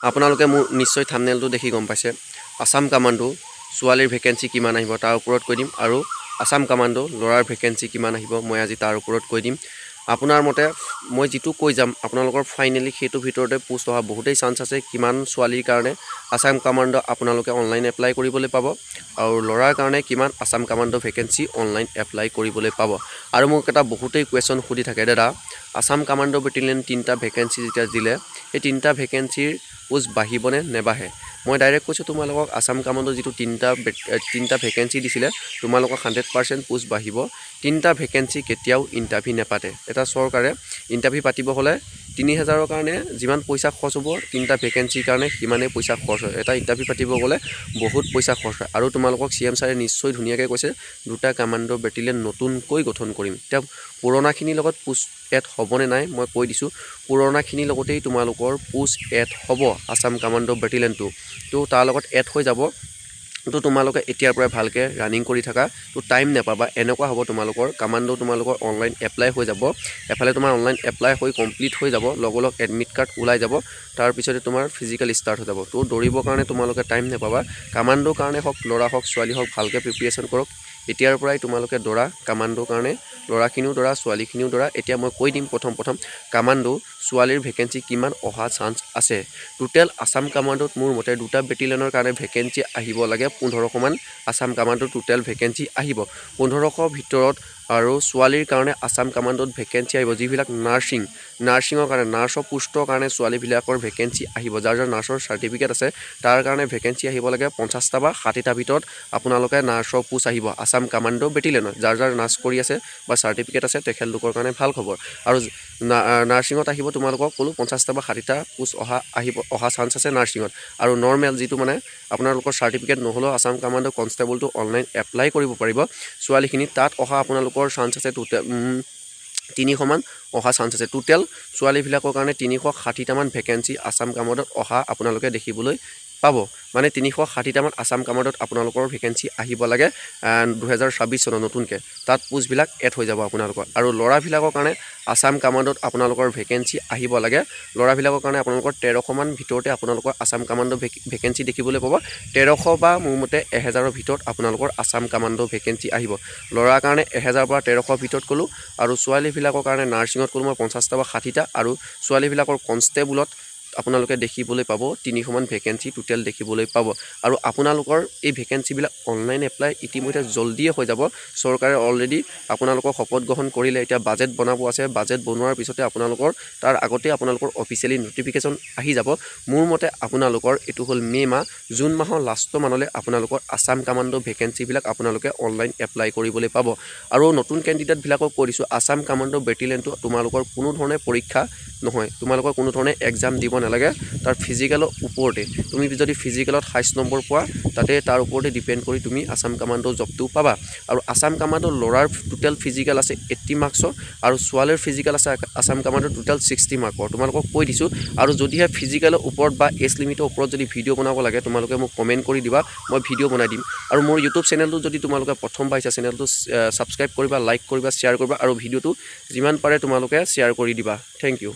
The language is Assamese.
আপোনালোকে মোৰ নিশ্চয় থাম্বনেইলটো দেখি গম পাইছে আসাম কামাণ্ডো ছোৱালীৰ ভেকেঞ্চি কিমান আহিব তাৰ ওপৰত কৈ দিম আৰু আসাম কামাণ্ডো ল'ৰাৰ ভেকেঞ্চি কিমান আহিব মই আজি তাৰ ওপৰত কৈ দিম আপোনাৰ মতে মই যিটো কৈ যাম আপোনালোকৰ ফাইনেলি সেইটো ভিতৰতে পোষ্ট অহা বহুতেই চান্স আছে কিমান ছোৱালীৰ কাৰণে আসাম কামাণ্ডো আপোনালোকে অনলাইন এপ্লাই কৰিবলৈ পাব আৰু ল'ৰাৰ কাৰণে কিমান Assam commando vacancy online apply কৰিবলৈ পাব আৰু মোক এটা বহুতেই কুৱেশ্যন সুধি থাকে দাদা আসাম কামাণ্ডো বেটেলিয়ন 3টা ভেকেঞ্চি যেতিয়া দিলে এই 3টা ভেকেঞ্চিৰ পোষ্ট বাঢ়িবনে নেবাঢ়ে মই ডাইৰেক্ট কৈছোঁ তোমালোকক আসাম কামাণ্ডো যিটো 3টা ভেকেঞ্চি দিছিলে তোমালোকক 100% পোষ্ট বাঢ়িব 3টা ভেকেঞ্চি কেতিয়াও ইণ্টাৰভিউ নেপাতে এটা চৰকাৰে ইণ্টাৰভিউ পাতিব হ'লে 3000ৰ কাৰণে যিমান পইচা খৰচ হ'ব 3টা ভেকেঞ্চিৰ কাৰণে সিমানেই পইচা খৰচ হয় এটা ইণ্টাৰভিউ পাতিব গ'লে বহুত পইচা খৰচ হয় আৰু তোমালোকক CM ছাৰে নিশ্চয় ধুনীয়াকৈ কৈছে 2টা কামাণ্ডো বেটেলিয়ন নতুনকৈ গঠন কৰিম এতিয়া পুৰণাখিনিৰ লগত পোষ্ট এড হ'বনে নাই মই কৈ দিছোঁ পুৰণাখিনিৰ লগতেই তোমালোকৰ পোষ্ট এড হ'ব আসাম কামাণ্ডো বেটেলিয়নটো তো তাৰ লগত এড হৈ যাব তো তোমালোকে এতিয়াৰ পৰাই ভালকৈ ৰানিং কৰি থাকা তো টাইম নাপাবা এনেকুৱা হ'ব তোমালোকৰ কামাণ্ডো তোমালোকৰ অনলাইন এপ্লাই হৈ যাব এফালে তোমাৰ অনলাইন এপ্লাই হৈ কমপ্লিট হৈ যাব লগ এডমিট কাৰ্ড ওলাই যাব তাৰপিছতে তোমাৰ ফিজিকেল ষ্টাৰ্ট হৈ যাব তো দৌৰিবৰ কাৰণে তোমালোকে টাইম নাপাবা কামাণ্ডোৰ কাৰণে হওক ল'ৰা হওক ছোৱালী হওক ভালকৈ প্ৰিপেৰেশ্যন কৰক এতিয়াৰ পৰাই তোমালোকে দৌৰা কামাণ্ডোৰ কাৰণে ল'ৰাখিনিও দৌৰা ছোৱালীখিনিও দৌৰা এতিয়া মই কৈ দিম প্ৰথম কামাণ্ডো ছোৱালীৰ ভেকেঞ্চি কিমান অহা চান্স আছে টোটেল আসাম কামাণ্ডোত মোৰ মতে 2টা বেটেলিয়নৰ কাৰণে ভেকেঞ্চি আহিব লাগে 1500মান আসাম কামাণ্ডোত টোটেল ভেকেঞ্চি আহিব 1500 ভিতৰত আৰু ছোৱালীৰ কাৰণে আসাম কামাণ্ডোত ভেকেঞ্চি আহিব যিবিলাক নাৰ্ছিঙৰ কাৰণে নাৰ্ছৰ পোষ্টৰ কাৰণে ছোৱালীবিলাকৰ ভেকেঞ্চি আহিব যাৰ নাৰ্ছৰ চাৰ্টিফিকেট আছে তাৰ কাৰণে ভেকেঞ্চি আহিব লাগে 50টা বা 60টা ভিতৰত আপোনালোকে নাৰ্ছৰ পোষ্ট আহিব আসাম কামাণ্ডো বেটেলিয়নত যাৰ নাৰ্ছ কৰি আছে বা চাৰ্টিফিকেট আছে তেখেতলোকৰ কাৰণে ভাল খবৰ আৰু নাৰ্ছিঙত আহিব তোমালোকক ক'লো 50টা বা 60টা পোষ্ট অহা চান্স আছে নাৰ্ছিঙত আৰু নৰ্মেল যিটো মানে আপোনালোকৰ চাৰ্টিফিকেট নহ'লেও আসাম কামাণ্ডো কনষ্টেবলটো অনলাইন এপ্লাই কৰিব পাৰিব ছোৱালীখিনি তাত অহা আপোনালোকৰ চান্স আছে টোটেল 300মান অহা চান্স আছে টোটেল ছোৱালীবিলাকৰ কাৰণে 360টামান ভেকেঞ্চি আসাম কামাণ্ডোত অহা আপোনালোকে দেখিবলৈ পাব মানে 360টামান আসাম কামাণ্ডোত আপোনালোকৰ ভেকেঞ্চি আহিব লাগে 2026 চনত নতুনকৈ তাত পোষ্টবিলাক এড হৈ যাব আপোনালোকৰ আৰু ল'ৰাবিলাকৰ কাৰণে আসাম কামাণ্ডোত আপোনালোকৰ ভেকেঞ্চি আহিব লাগে ল'ৰাবিলাকৰ কাৰণে আপোনালোকৰ 1300মান ভিতৰতে আপোনালোকৰ আসাম কামাণ্ডো ভেকেঞ্চি দেখিবলৈ পাব 1300 বা মোৰ মতে 1000ৰ ভিতৰত আপোনালোকৰ আসাম কামাণ্ডো ভেকেঞ্চি আহিব ল'ৰাৰ কাৰণে 1000 পৰা 1300 ভিতৰত ক'লোঁ আৰু ছোৱালীবিলাকৰ কাৰণে নাৰ্ছিঙত ক'লোঁ মই 50টা বা 60টা আৰু ছোৱালীবিলাকৰ কনষ্টেবলত আপোনালোকে দেখিবলৈ পাব 300মান ভেকেঞ্চি টোটেল দেখিবলৈ পাব আৰু আপোনালোকৰ এই ভেকেঞ্চিবিলাক অনলাইন এপ্লাই ইতিমধ্যে জলদিয়ে হৈ যাব চৰকাৰে অলৰেডি আপোনালোকৰ শপত গ্ৰহণ কৰিলে এতিয়া বাজেট বনাব আছে বাজেট বনোৱাৰ পিছতে আপোনালোকৰ তাৰ আগতে আপোনালোকৰ অফিচিয়েলি নটিফিকেশ্যন আহি যাব মোৰ মতে আপোনালোকৰ এইটো হ'ল মে' মাহ জুন মাহৰ লাষ্টৰ মানলৈ আপোনালোকৰ আসাম কামাণ্ডো ভেকেঞ্চিবিলাক আপোনালোকে অনলাইন এপ্লাই কৰিবলৈ পাব আৰু নতুন কেণ্ডিডেটবিলাকক কৈ দিছোঁ আসাম কামাণ্ডো বেটেলিয়নটো তোমালোকৰ কোনো ধৰণে পৰীক্ষা নহয় তোমালোকৰ কোনো ধৰণে এক্সাম দিব নালাগে তাৰ ফিজিকেলৰ ওপৰতে তুমি যদি ফিজিকেলত 28 নম্বৰ পোৱা তাতে তাৰ ওপৰতে ডিপেণ্ড কৰি তুমি আসাম কামাণ্ডো জবটো পাবা আৰু আসাম কামাণ্ডো ল'ৰাৰ টোটেল ফিজিকেল আছে 80 মাৰ্কছৰ আৰু ছোৱালীৰ ফিজিকেল আছে আসাম কামাণ্ডো টোটেল 60 মাৰ্কৰ তোমালোকক কৈ দিছোঁ আৰু যদিহে ফিজিকেলৰ ওপৰত বা এজ লিমিটৰ ওপৰত যদি ভিডিঅ' বনাব লাগে তোমালোকে মোক কমেণ্ট কৰি দিবা মই ভিডিঅ' বনাই দিম আৰু মোৰ ইউটিউব চেনেলটো যদি তোমালোকে প্ৰথম পাইছা চেনেলটো ছাবস্ক্ৰাইব কৰিবা লাইক কৰিবা শ্বেয়াৰ কৰিবা আৰু ভিডিঅ'টো যিমান পাৰে তোমালোকে শ্বেয়াৰ কৰি দিবা থেংক ইউ